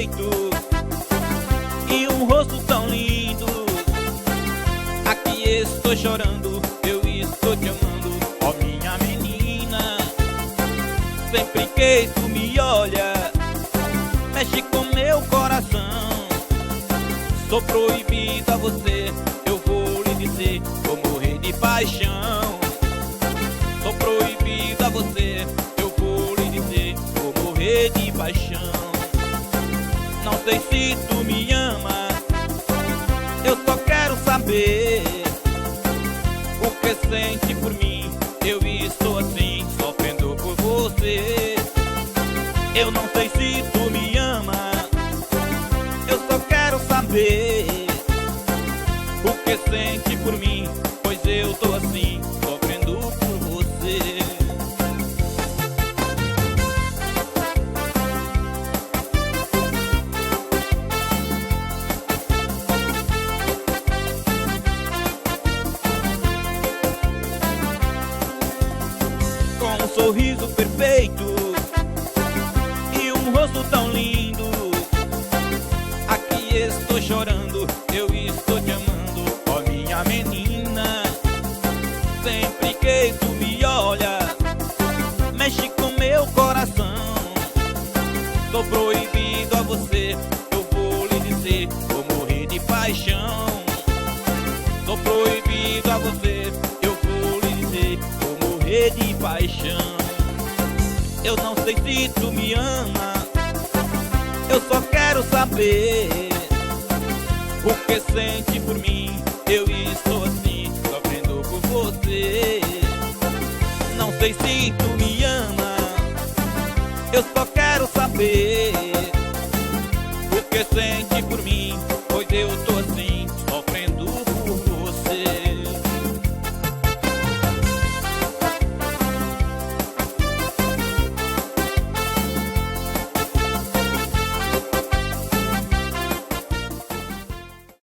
perfeito e um rosto tão lindo. Aqui estou chorando, eu estou te amando, ó minha menina. Sempre que tu me olha, mexe com meu coração. Sou proibido a você, eu vou lhe dizer, vou morrer de paixão. Sou proibido a você, eu vou lhe dizer, vou morrer de paixão. Não sei se tu me ama, eu só quero saber o que sente por mim. Eu estou assim, sofrendo por você. Eu não sei se tu me ama, eu só quero saber o que sente por mim, pois eu tô assim, sofrendo por você. Com um sorriso perfeito e um rosto tão lindo, aqui estou chorando, eu estou te amando, ó minha menina. Sempre que tu me olha, mexe com meu coração. Sou proibido a você, eu vou lhe dizer, vou morrer de paixão. Sou proibido a você, eu vou lhe dizer, vou morrer de paixão. Eu não sei se tu me ama, eu só quero saber o que sente por mim. Eu estou assim, sofrendo por você. Não sei se tu me ama, eu só quero saber o que sente por